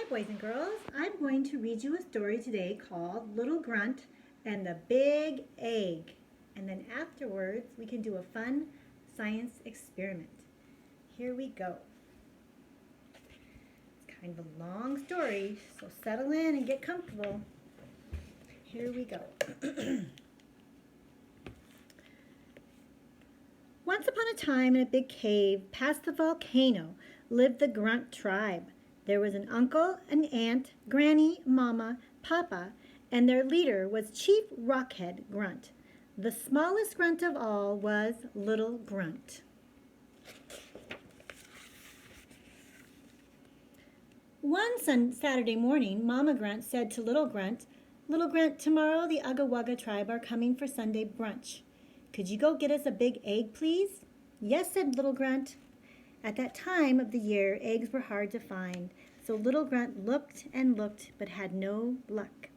Hi boys and girls, I'm going to read you a story today called Little Grunt and the Big Egg. And then afterwards we can do a fun science experiment. Here we go. It's kind of a long story, so settle in and get comfortable. Here we go. Once upon a time in a big cave past the volcano lived the Grunt tribe. There was an uncle, an aunt, granny, mama, papa, and their leader was Chief Rockhead Grunt. The smallest grunt of all was Little Grunt. One Saturday morning, Mama Grunt said to Little Grunt, tomorrow the Ugga Wugga tribe are coming for Sunday brunch. Could you go get us a big egg, please? Yes, said Little Grunt. At that time of the year, eggs were hard to find, so Little Grunt looked and looked, but had no luck.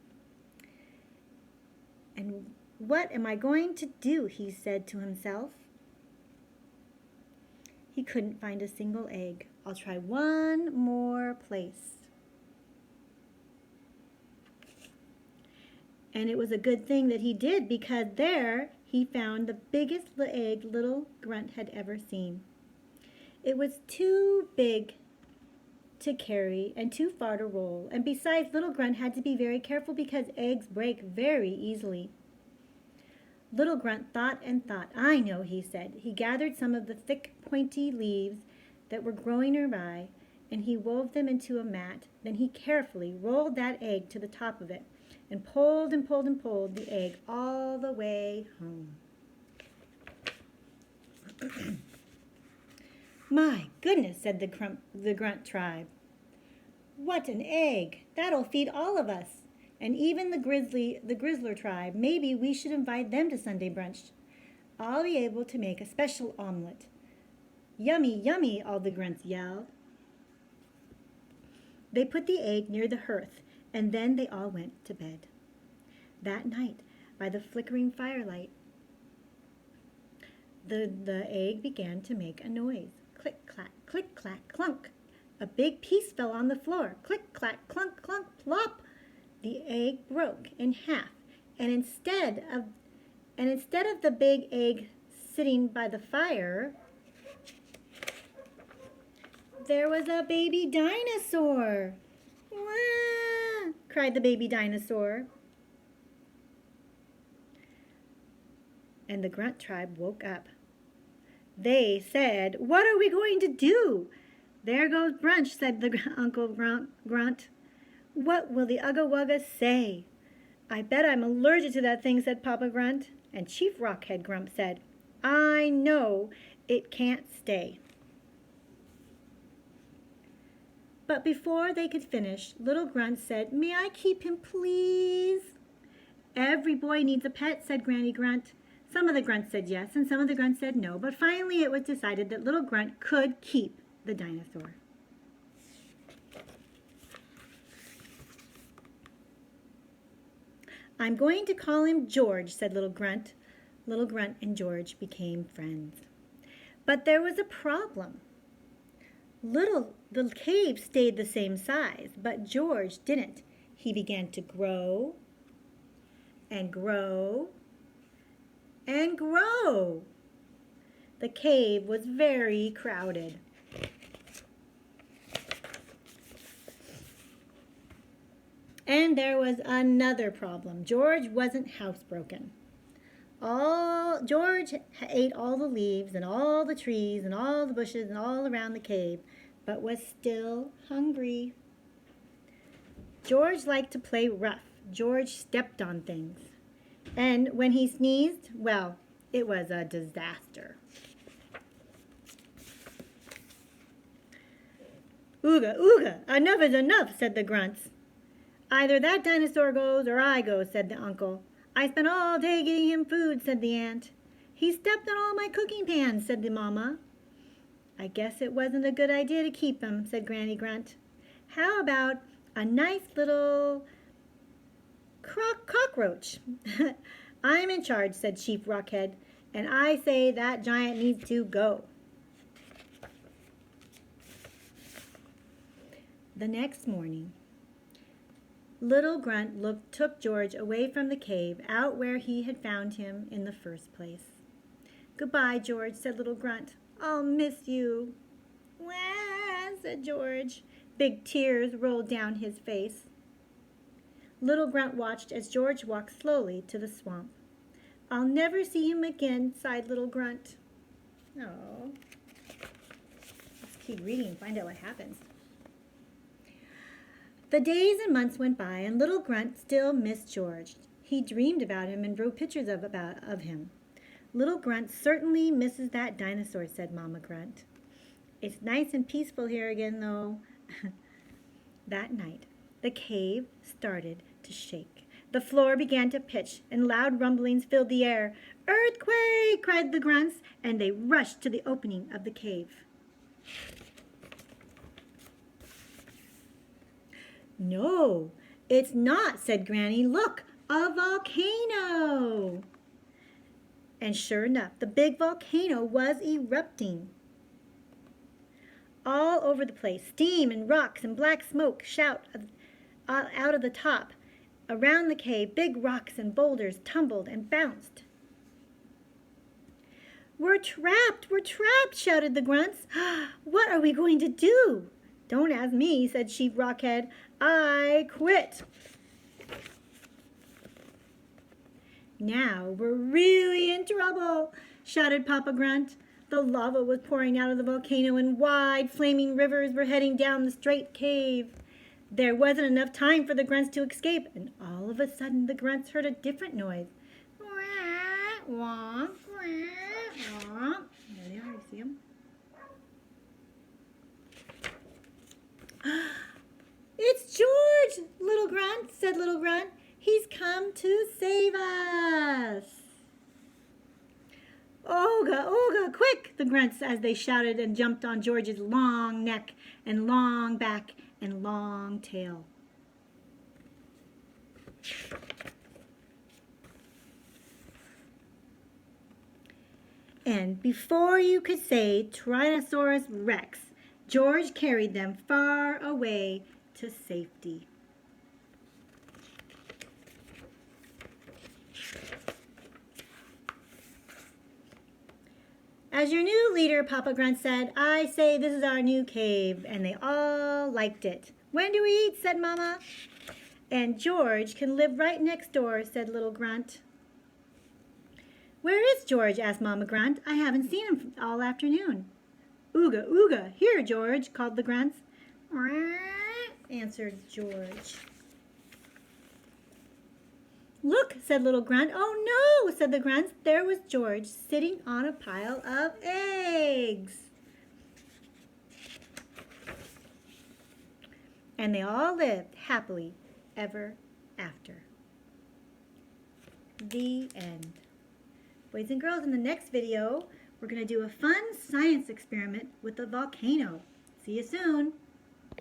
And what am I going to do, he said to himself. He couldn't find a single egg. I'll try one more place. And it was a good thing that he did, because there he found the biggest egg Little Grunt had ever seen. It was too big to carry and too far to roll, and besides, Little Grunt had to be very careful because eggs break very easily. Little Grunt thought and thought. I know, he said. He gathered some of the thick, pointy leaves that were growing nearby, and he wove them into a mat. Then he carefully rolled that egg to the top of it, and pulled and pulled and pulled the egg all the way home. My goodness, said the Grunt tribe. What an egg! That'll feed all of us. And even the Grizzler tribe. Maybe we should invite them to Sunday brunch. I'll be able to make a special omelet. Yummy, yummy, all the Grunts yelled. They put the egg near the hearth, and then they all went to bed. That night, by the flickering firelight, the egg began to make a noise. Click, clack, clunk. A big piece fell on the floor. Click, clack, clunk, clunk, plop. The egg broke in half, and instead of the big egg sitting by the fire, there was a baby dinosaur. Wah! Cried the baby dinosaur. And the Grunt tribe woke up. They said, "What are we going to do?" "There goes brunch," said the Uncle Grunt. "What will the Ugga Wugga say?" "I bet I'm allergic to that thing," said Papa Grunt. And Chief Rockhead Grunt said, "I know it can't stay." But before they could finish, Little Grunt said, "May I keep him, please?" "Every boy needs a pet," said Granny Grunt. Some of the Grunts said yes, and some of the Grunts said no, but finally it was decided that Little Grunt could keep the dinosaur. "I'm going to call him George," said Little Grunt. Little Grunt and George became friends. But there was a problem. The cave stayed the same size, but George didn't. He began to grow and grow and grow. The cave was very crowded. And there was another problem. George wasn't housebroken. George ate all the leaves and all the trees and all the bushes and all around the cave, but was still hungry. George liked to play rough. George stepped on things. And when he sneezed, well, it was a disaster. "Ooga, ooga, enough is enough," said the Grunts. "Either that dinosaur goes or I go," said the uncle. "I spent all day getting him food," said the aunt. "He stepped on all my cooking pans," said the mama. "I guess it wasn't a good idea to keep him," said Granny Grunt. "How about a nice little cockroach?" "I'm in charge," said Chief Rockhead, "and I say that giant needs to go." The next morning, little Grunt took George away from the cave, out where he had found him in the first place. "Goodbye, George," said little Grunt. "I'll miss you." "Wah," said George. Big tears rolled down his face. Little Grunt watched as George walked slowly to the swamp. "I'll never see him again," sighed little Grunt. Oh. Let's keep reading and find out what happens. The days and months went by, and little Grunt still missed George. He dreamed about him and drew pictures of him. "Little Grunt certainly misses that dinosaur," said Mama Grunt. "It's nice and peaceful here again, though." That night, the cave started to shake. The floor began to pitch, and loud rumblings filled the air. "Earthquake!" cried the grunts, and they rushed to the opening of the cave. "No, it's not," said Granny. "Look, a volcano!" And sure enough, the big volcano was erupting. All over the place, steam and rocks and black smoke shout out of the top. Around the cave, big rocks and boulders tumbled and bounced. "We're trapped! We're trapped!" shouted the grunts. "What are we going to do?" "Don't ask me," said Sheep Rockhead. "I quit." "Now we're really in trouble," shouted Papa Grunt. The lava was pouring out of the volcano, and wide, flaming rivers were heading down the straight cave. There wasn't enough time for the grunts to escape, and all of a sudden the grunts heard a different noise. "Wah, wah, wah, wah." There they are, you see them? "It's George, little Grunt," said little Grunt. "He's come to save us." "Oga, Oga, quick!" the grunts as they shouted and jumped on George's long neck and long back and long tail. And before you could say Tyrannosaurus Rex, George carried them far away to safety. "As your new leader," Papa Grunt said, "I say this is our new cave," and they all liked it. "When do we eat?" said Mama. "And George can live right next door," said little Grunt. "Where is George?" asked Mama Grunt. "I haven't seen him all afternoon." "Ooga, ooga, here, George," called the grunts. "Wah," answered George. "Look," said little Grunt. "Oh no," said the grunts. There was George sitting on a pile of eggs. And they all lived happily ever after. The end. Boys and girls, in the next video, we're going to do a fun science experiment with a volcano. See you soon.